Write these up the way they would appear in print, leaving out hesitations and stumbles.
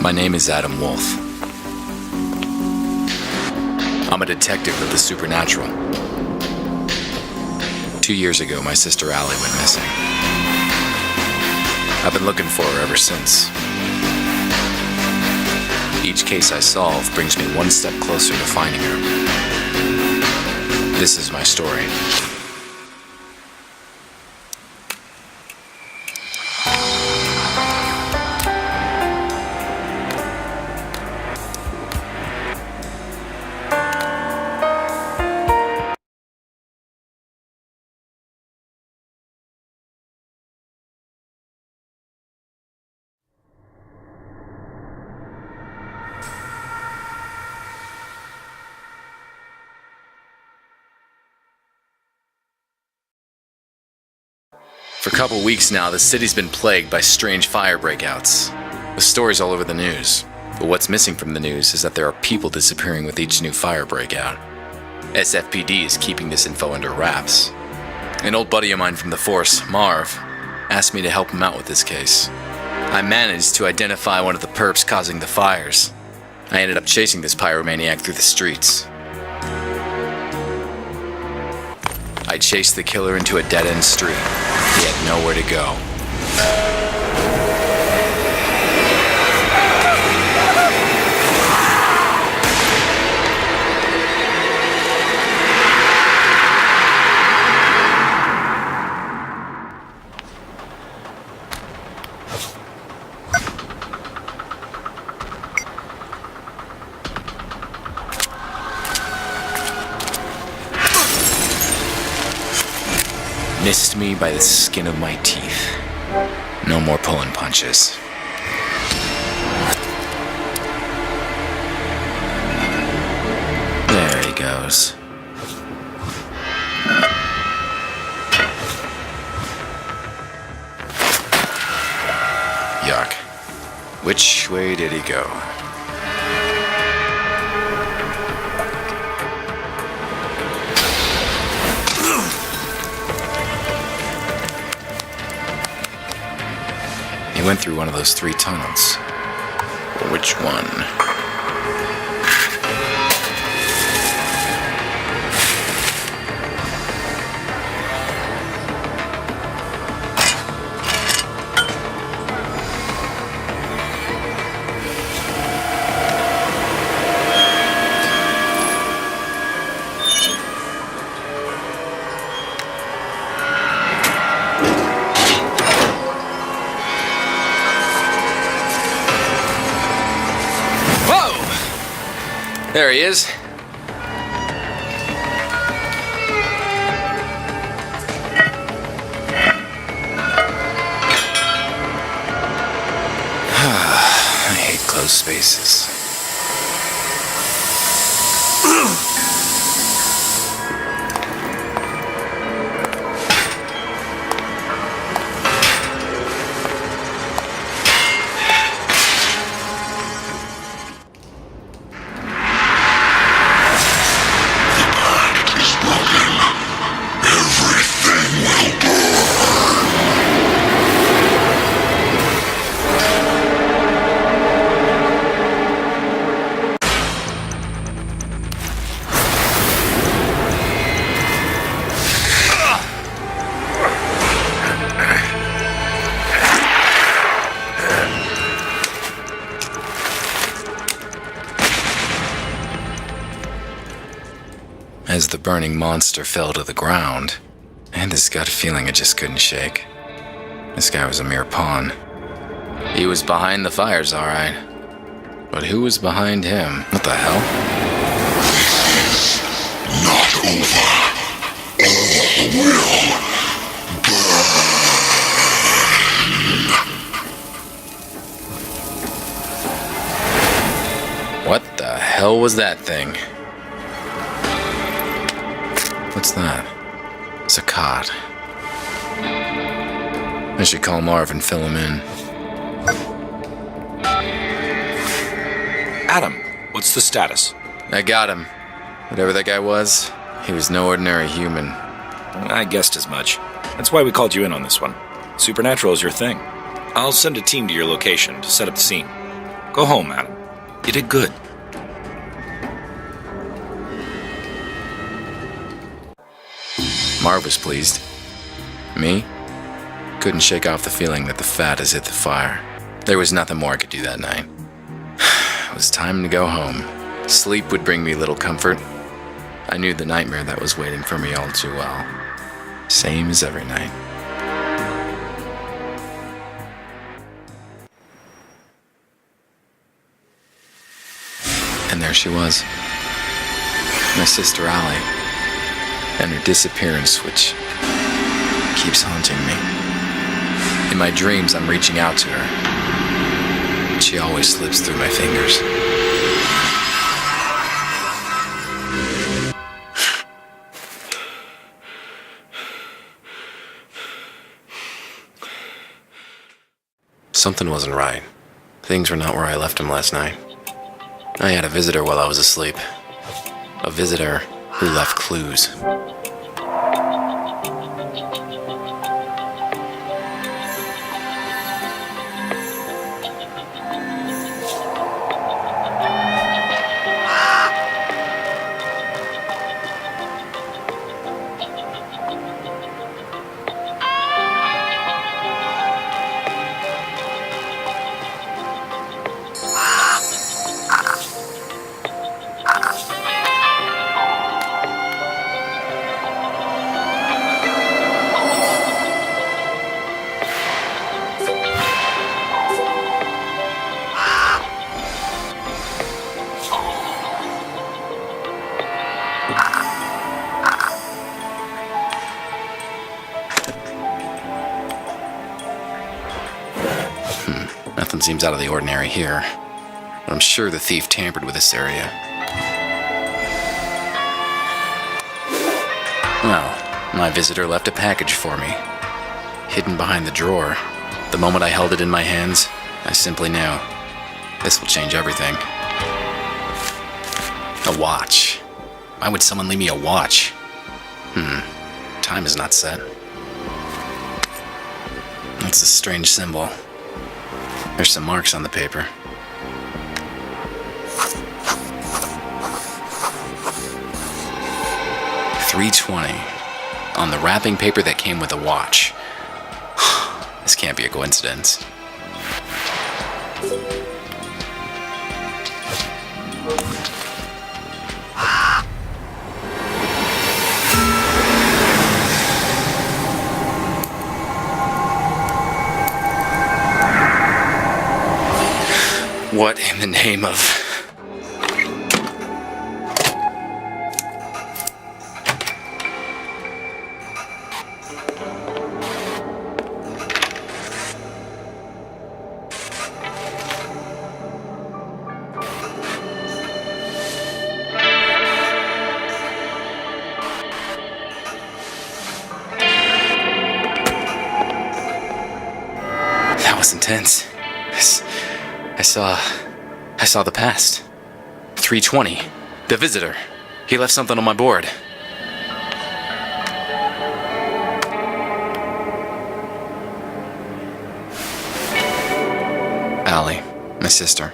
My name is Adam Wolfe. I'm a detective of the supernatural. 2 years ago, my sister Allie went missing. I've been looking for her ever since. Each case I solve brings me one step closer to finding her. This is my story. For a couple weeks now, the city's been plagued by strange fire breakouts. The story's all over the news. But what's missing from the news is that there are people disappearing with each new fire breakout. SFPD is keeping this info under wraps. An old buddy of mine from the force, Marv, asked me to help him out with this case. I managed to identify one of the perps causing the fires. I ended up chasing this pyromaniac through the streets. I chased the killer into a dead-end street. He had nowhere to go. Missed me by the skin of my teeth. No more pulling punches. There he goes. Yuck. Which way did he go? He went through one of those 3 tunnels. Which one? There he is. I hate closed spaces. As the burning monster fell to the ground, I had this gut feeling I just couldn't shake. This guy was a mere pawn. He was behind the fires, all right. But who was behind him? What the hell? Not over. All will burn. What the hell was that thing? What's that? It's a cot. I should call Marv and fill him in. Adam, what's the status? I got him. Whatever that guy was, he was no ordinary human. I guessed as much. That's why we called you in on this one. Supernatural is your thing. I'll send a team to your location to set up the scene. Go home, Adam. You did good. Marv was pleased. Me? Couldn't shake off the feeling that the fat has hit the fire. There was nothing more I could do that night. It was time to go home. Sleep would bring me little comfort. I knew the nightmare that was waiting for me all too well. Same as every night. And there she was. My sister Allie. And her disappearance, which keeps haunting me. In my dreams, I'm reaching out to her. But she always slips through my fingers. Something wasn't right. Things were not where I left them last night. I had a visitor while I was asleep. A visitor who left clues. Nothing seems out of the ordinary here, but I'm sure the thief tampered with this area. Well, my visitor left a package for me, hidden behind the drawer. The moment I held it in my hands, I simply knew this will change everything. A watch. Why would someone leave me a watch? Time is not set. It's a strange symbol. There's some marks on the paper. $3.20 on the wrapping paper that came with the watch. This can't be a coincidence. What in the name of... That was intense. I saw the past. 3:20. The visitor. He left something on my board. Allie, my sister.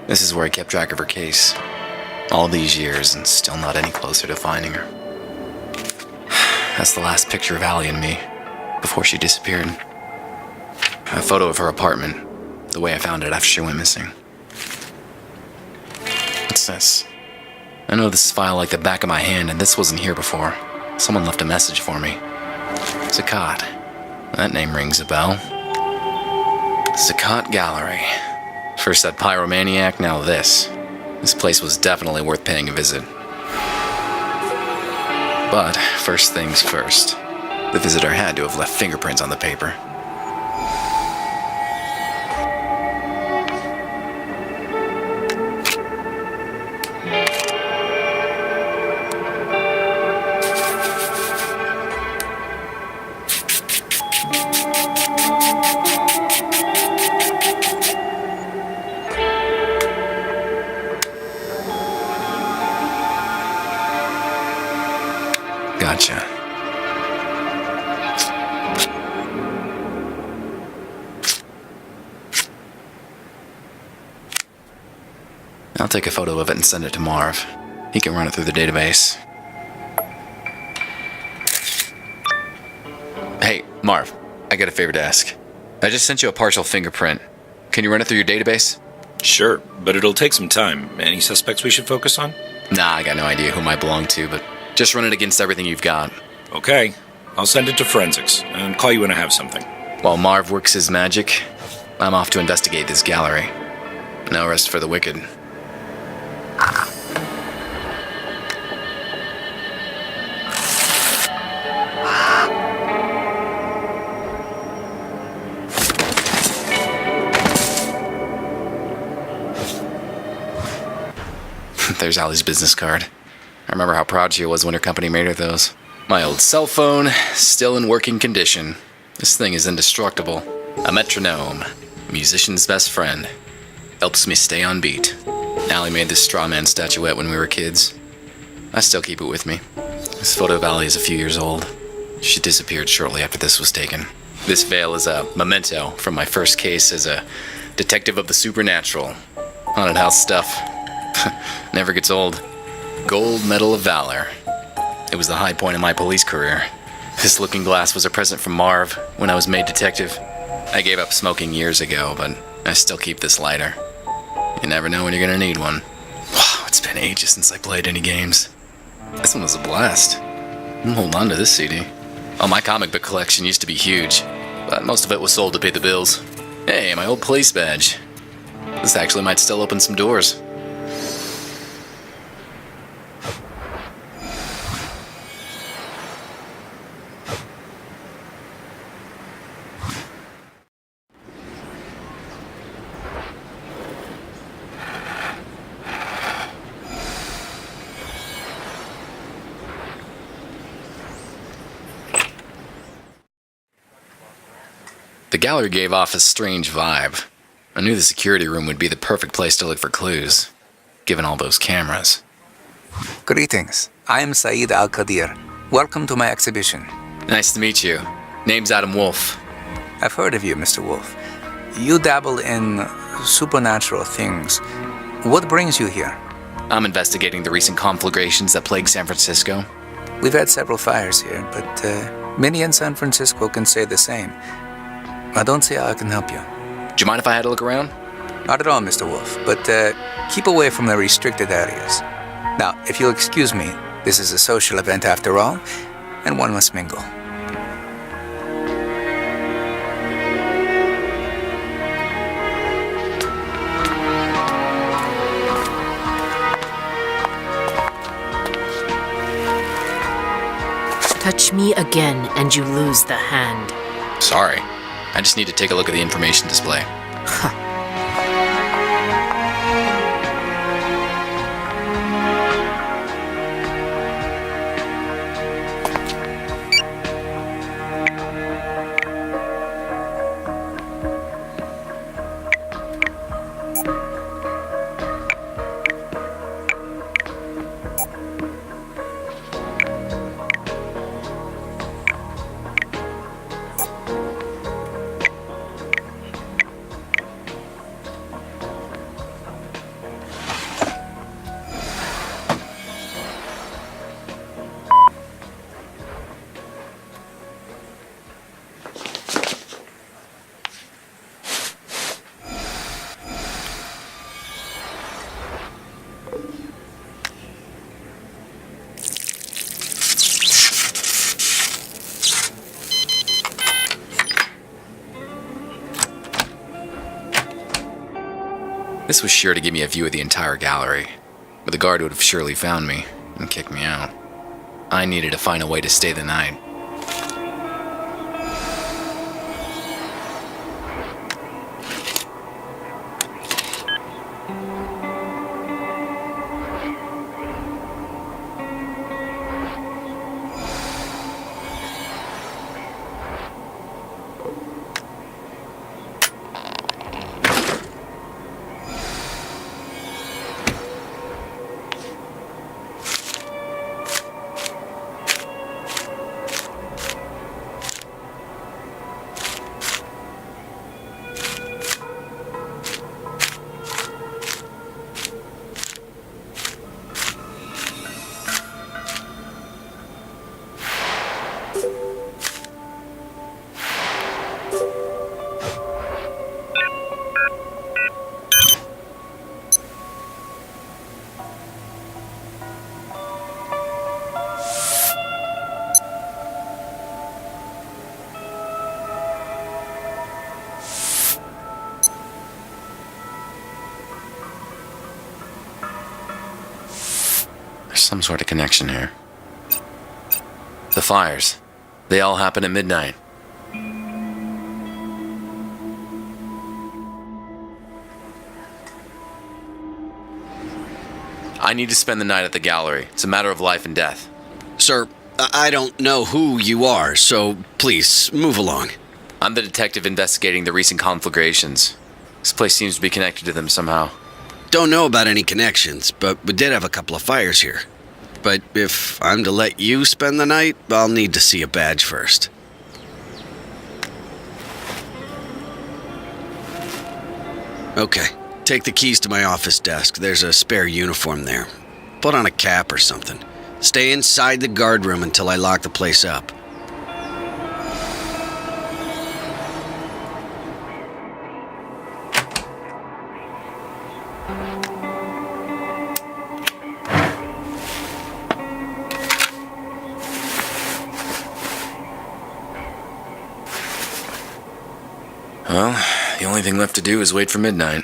This is where I kept track of her case. All these years and still not any closer to finding her. That's the last picture of Allie and me before she disappeared. A photo of her apartment. The way I found it after she went missing. What's this? I know this file like the back of my hand, and this wasn't here before. Someone left a message for me. Zakat. That name rings a bell. Zakat Gallery. First that pyromaniac, now this. This place was definitely worth paying a visit. But first things first. The visitor had to have left fingerprints on the paper. Gotcha. I'll take a photo of it and send it to Marv. He can run it through the database. Hey, Marv, I got a favor to ask. I just sent you a partial fingerprint. Can you run it through your database? Sure, but it'll take some time. Any suspects we should focus on? Nah, I got no idea who might belong to, but just run it against everything you've got. Okay. I'll send it to forensics and call you when I have something. While Marv works his magic, I'm off to investigate this gallery. No rest for the wicked. There's Allie's business card. I remember how proud she was when her company made her those. My old cell phone, still in working condition. This thing is indestructible. A metronome, a musician's best friend. Helps me stay on beat. Allie made this straw man statuette when we were kids. I still keep it with me. This photo of Allie is a few years old. She disappeared shortly after this was taken. This veil is a memento from my first case as a detective of the supernatural. Haunted house stuff. Never gets old. Gold Medal of Valor. It was the high point of my police career. This looking glass was a present from Marv when I was made detective. I gave up smoking years ago, but I still keep this lighter. You never know when you're gonna need one. Wow, it's been ages since I played any games. This one was a blast. I'm holding on to this CD. Oh, my comic book collection used to be huge, but most of it was sold to pay the bills. Hey, my old police badge. This actually might still open some doors. The gallery gave off a strange vibe. I knew the security room would be the perfect place to look for clues, given all those cameras. Greetings. I am Saeed Al-Qadir. Welcome to my exhibition. Nice to meet you. Name's Adam Wolfe. I've heard of you, Mr. Wolfe. You dabble in supernatural things. What brings you here? I'm investigating the recent conflagrations that plague San Francisco. We've had several fires here, but many in San Francisco can say the same. I don't see how I can help you. Do you mind if I had a look around? Not at all, Mr. Wolfe, but keep away from the restricted areas. Now, if you'll excuse me, this is a social event after all, and one must mingle. Touch me again and you lose the hand. Sorry. I just need to take a look at the information display. This was sure to give me a view of the entire gallery, but the guard would have surely found me and kicked me out. I needed to find a way to stay the night. some sort of connection here. The fires. They all happen at midnight. I need to spend the night at the gallery. It's a matter of life and death. Sir, I don't know who you are, so please, move along. I'm the detective investigating the recent conflagrations. This place seems to be connected to them somehow. Don't know about any connections, but we did have a couple of fires here. But if I'm to let you spend the night, I'll need to see a badge first. Okay, take the keys to my office desk. There's a spare uniform there. Put on a cap or something. Stay inside the guard room until I lock the place up. Well, the only thing left to do is wait for midnight.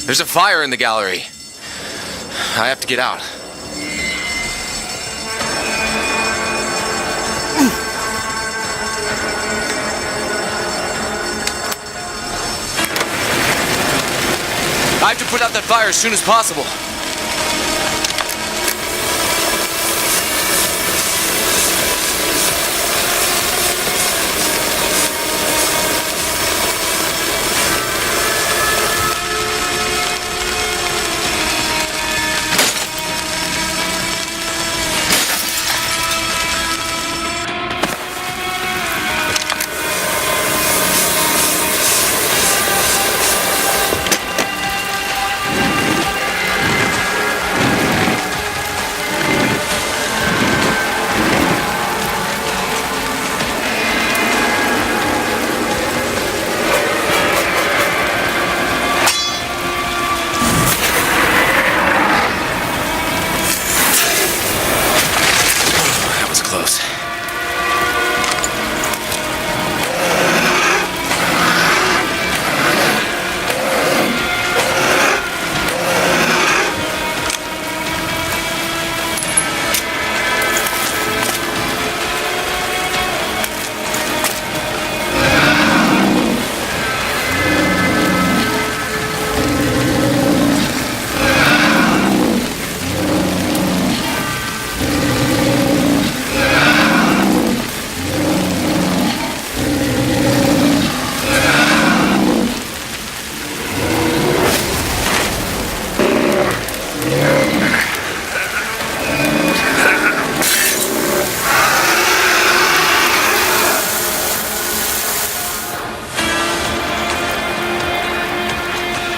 There's a fire in the gallery. I have to get out. I have to put out that fire as soon as possible.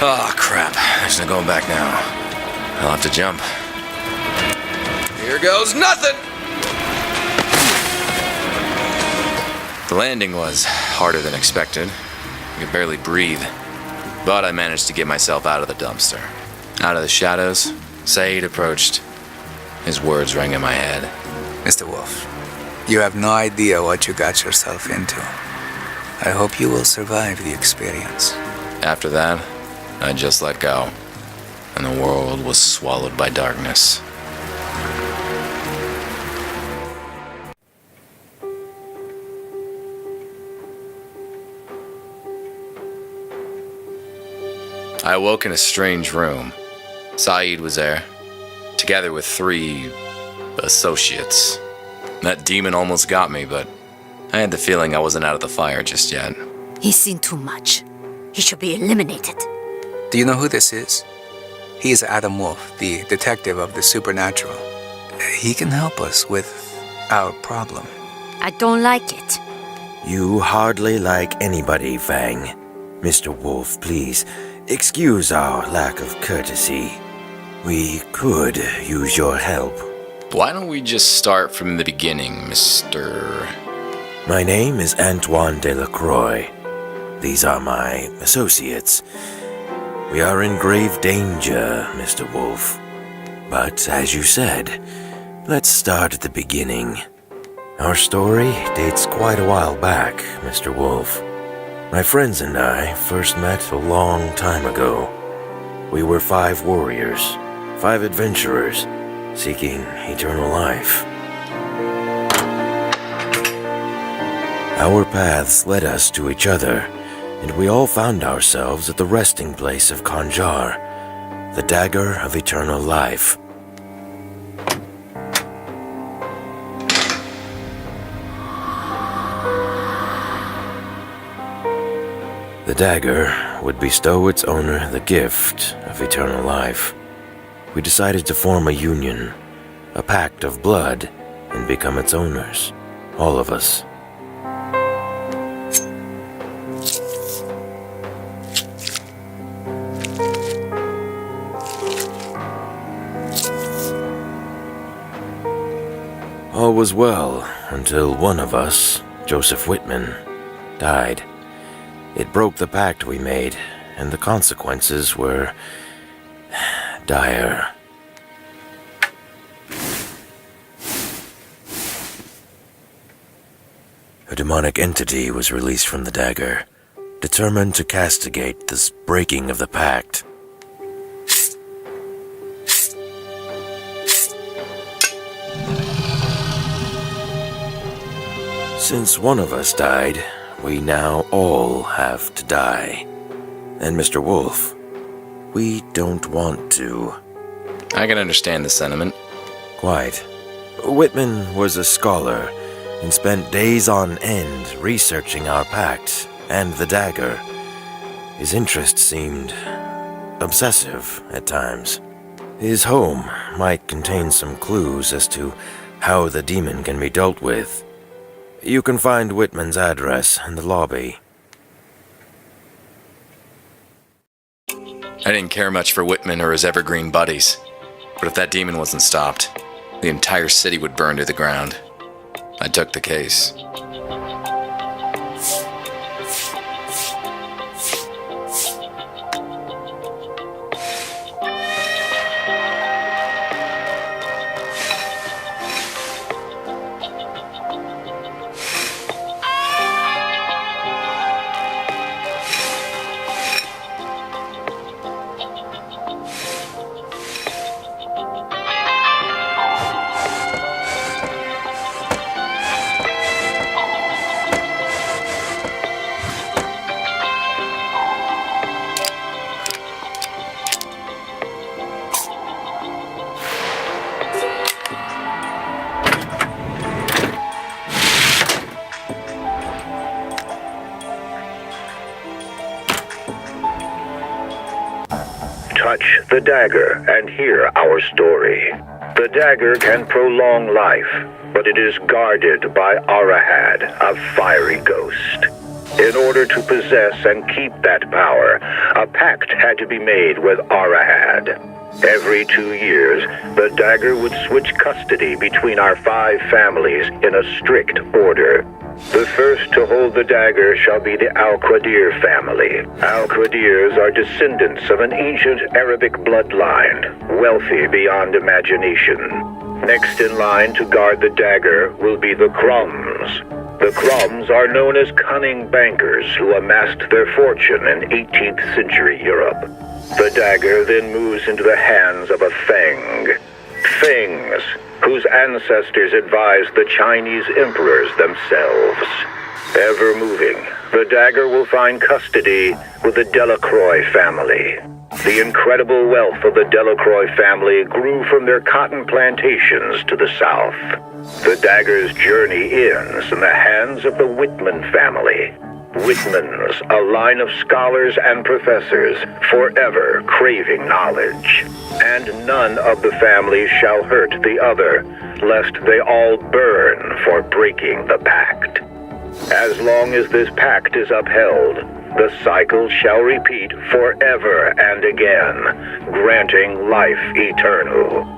Oh, crap. There's no going back now. I'll have to jump. Here goes nothing! The landing was harder than expected. I could barely breathe. But I managed to get myself out of the dumpster. Out of the shadows, Saeed approached. His words rang in my head. Mr. Wolfe, you have no idea what you got yourself into. I hope you will survive the experience. After that, I just let go, and the world was swallowed by darkness. I awoke in a strange room. Saeed was there, together with 3 associates. That demon almost got me, but I had the feeling I wasn't out of the fire just yet. He's seen too much. He should be eliminated. Do you know who this is? He is Adam Wolfe, the detective of the supernatural. He can help us with our problem. I don't like it. You hardly like anybody, Fang. Mr. Wolfe, please, excuse our lack of courtesy. We could use your help. Why don't we just start from the beginning, Mr. My name is Antoine Delacroix. These are my associates. We are in grave danger, Mr. Wolfe. But as you said, let's start at the beginning. Our story dates quite a while back, Mr. Wolfe. My friends and I first met a long time ago. We were 5 warriors, 5 adventurers, seeking eternal life. Our paths led us to each other, and we all found ourselves at the resting place of Kanjar, the dagger of eternal life. The dagger would bestow its owner the gift of eternal life. We decided to form a union, a pact of blood, and become its owners, all of us. All was well until one of us, Joseph Whitman, died. It broke the pact we made, and the consequences were dire. A demonic entity was released from the dagger, determined to castigate this breaking of the pact. Since one of us died, we now all have to die. And Mr. Wolfe, we don't want to. I can understand the sentiment. Quite. Whitman was a scholar and spent days on end researching our pact and the dagger. His interest seemed obsessive at times. His home might contain some clues as to how the demon can be dealt with. You can find Whitman's address in the lobby. I didn't care much for Whitman or his evergreen buddies, but if that demon wasn't stopped, the entire city would burn to the ground. I took the case. Touch the dagger and hear our story. The dagger can prolong life, but it is guarded by Arahad, a fiery ghost. In order to possess and keep that power, a pact had to be made with Arahad. Every 2 years, the dagger would switch custody between our 5 families in a strict order. The first to hold the dagger shall be the Al-Qadir family. Al-Qadirs are descendants of an ancient Arabic bloodline, wealthy beyond imagination. Next in line to guard the dagger will be the Krums. The Krums are known as cunning bankers who amassed their fortune in 18th century Europe. The dagger then moves into the hands of a Feng. Fengs, whose ancestors advised the Chinese emperors themselves. Ever moving, the dagger will find custody with the Delacroix family. The incredible wealth of the Delacroix family grew from their cotton plantations to the south. The dagger's journey ends in the hands of the Whitman family. Whitmans, a line of scholars and professors, forever craving knowledge. And none of the families shall hurt the other, lest they all burn for breaking the pact. As long as this pact is upheld, the cycle shall repeat forever and again, granting life eternal.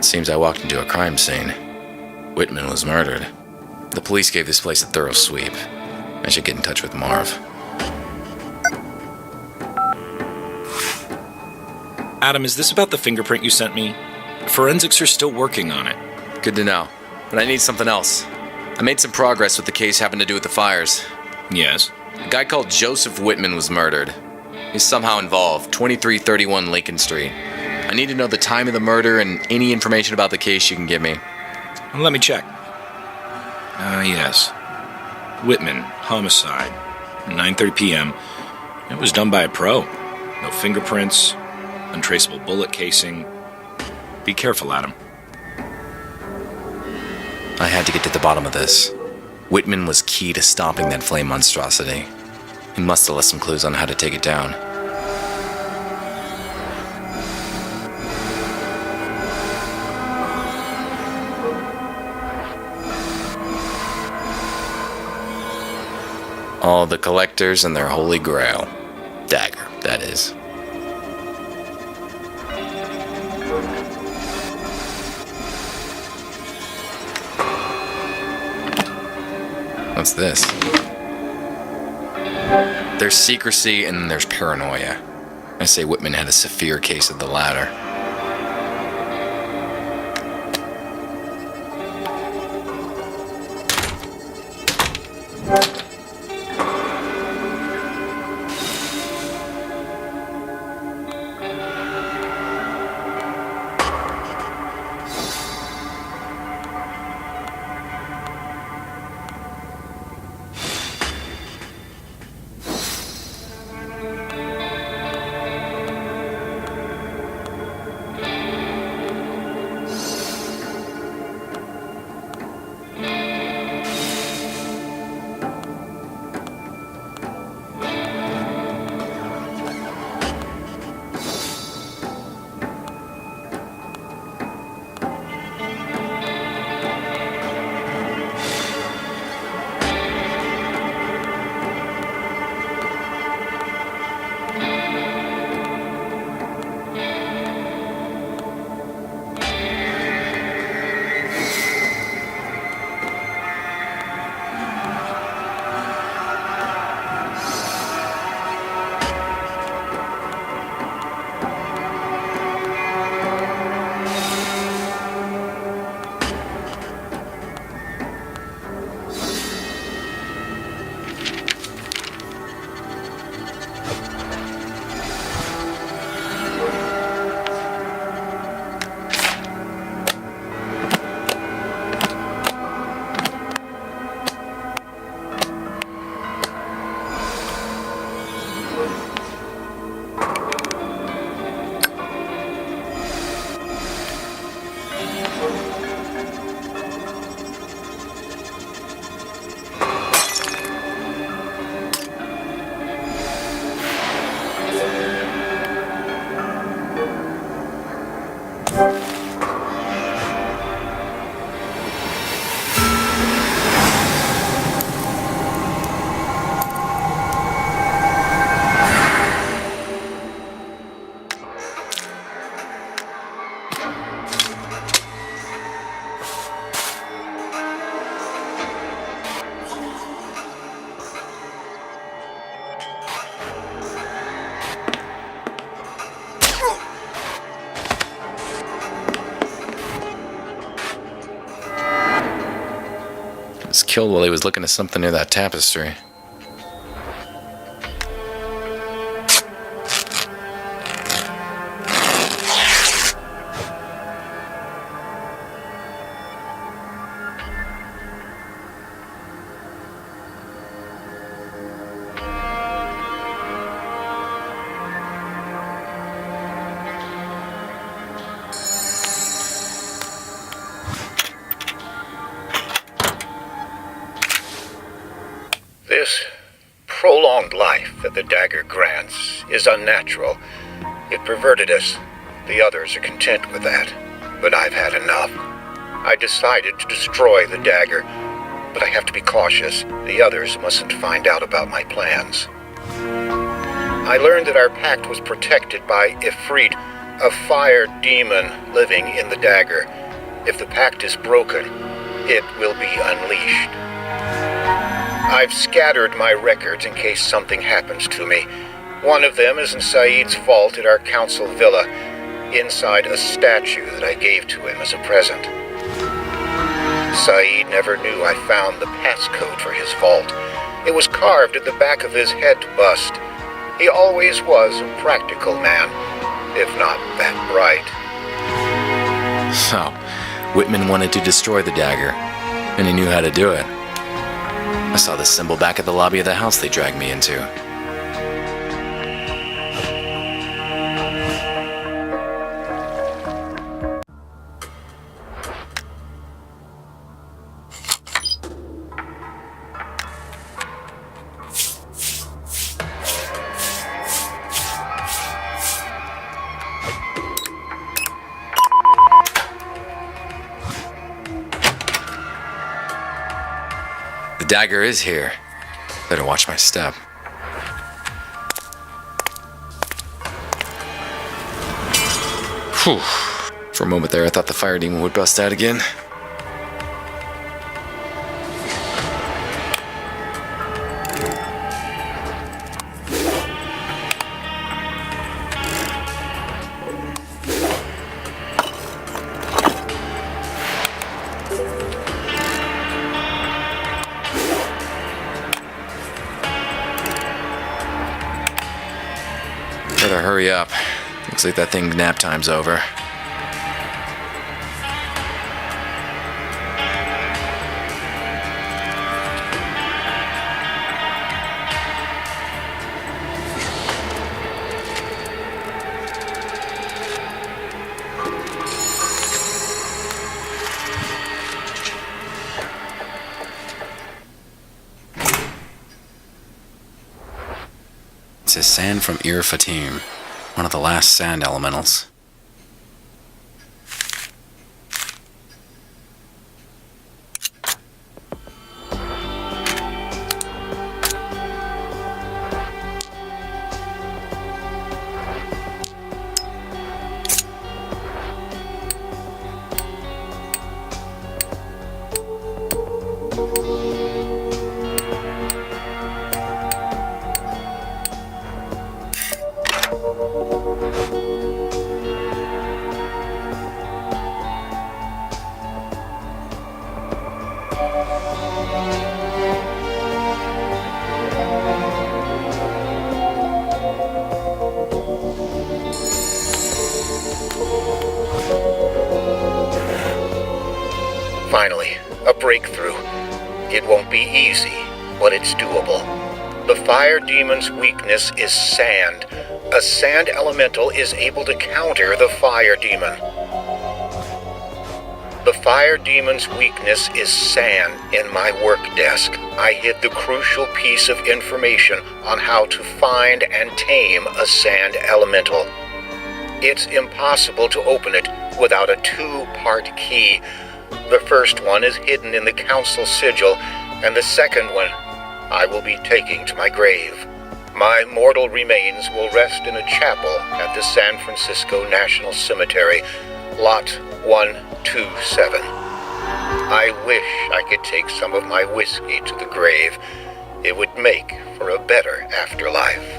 Seems I walked into a crime scene. Whitman was murdered. The police gave this place a thorough sweep. I should get in touch with Marv. Adam, is this about the fingerprint you sent me? Forensics are still working on it. Good to know. But I need something else. I made some progress with the case having to do with the fires. Yes? A guy called Joseph Whitman was murdered. He's somehow involved. 2331 Lincoln Street. I need to know the time of the murder and any information about the case you can give me. Let me check. Yes. Whitman, homicide. 9:30 p.m. It was done by a pro. No fingerprints, untraceable bullet casing. Be careful, Adam. I had to get to the bottom of this. Whitman was key to stopping that flame monstrosity. He must have left some clues on how to take it down. All the collectors and their holy grail. Dagger, that is. What's this? There's secrecy and there's paranoia. I say Whitman had a severe case of the latter. Was killed while he was looking at something near that tapestry. prolonged life that the dagger grants is unnatural. It perverted us. The others are content with that. But I've had enough. I decided to destroy the dagger, but I have to be cautious. The others mustn't find out about my plans. I learned that our pact was protected by Ifrit, a fire demon living in the dagger. If the pact is broken, it will be unleashed. I've scattered my records in case something happens to me. One of them is in Saeed's vault at our council villa, inside a statue that I gave to him as a present. Saeed never knew I found the passcode for his vault. It was carved at the back of his head bust. He always was a practical man, if not that bright. So, Whitman wanted to destroy the dagger, and he knew how to do it. I saw the symbol back at the lobby of the house they dragged me into. The dagger is here. Better watch my step. Whew. For a moment there, I thought the fire demon would bust out again. Better hurry up. Looks like that thing's nap time's over. It says sand from Ir Fatim, one of the last sand elementals. Finally, a breakthrough. It won't be easy, but it's doable. The fire demon's weakness is sand. A sand elemental is able to counter the fire demon. The fire demon's weakness is sand. In my work desk, I hid the crucial piece of information on how to find and tame a sand elemental. It's impossible to open it without a two-part key. The first one is hidden in the council sigil, and the second one I will be taking to my grave. My mortal remains will rest in a chapel at the San Francisco National Cemetery, Lot 127. I wish I could take some of my whiskey to the grave. It would make for a better afterlife.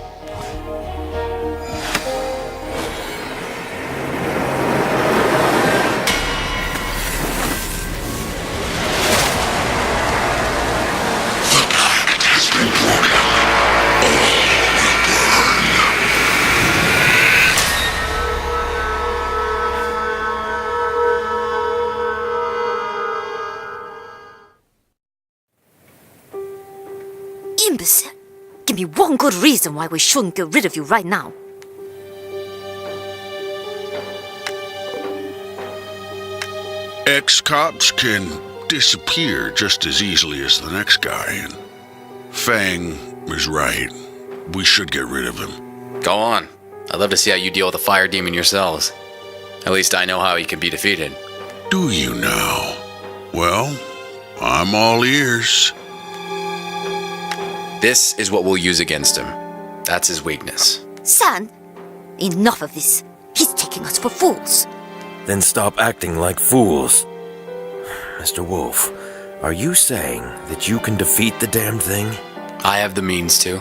Imbecile! Give me one good reason why we shouldn't get rid of you right now. Ex-cops can disappear just as easily as the next guy, and Fang is right. We should get rid of him. Go on. I'd love to see how you deal with the fire demon yourselves. At least I know how he can be defeated. Do you now? Well, I'm all ears. This is what we'll use against him. That's his weakness. Son, enough of this. He's taking us for fools. Then stop acting like fools. Mr. Wolfe, are you saying that you can defeat the damned thing? I have the means to.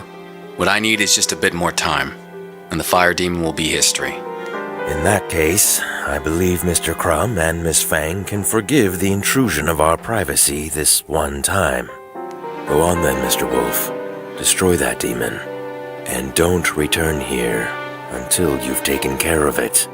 What I need is just a bit more time, and the fire demon will be history. In that case, I believe Mr. Crumb and Miss Fang can forgive the intrusion of our privacy this one time. Go on then, Mr. Wolfe. Destroy that demon. And don't return here until you've taken care of it.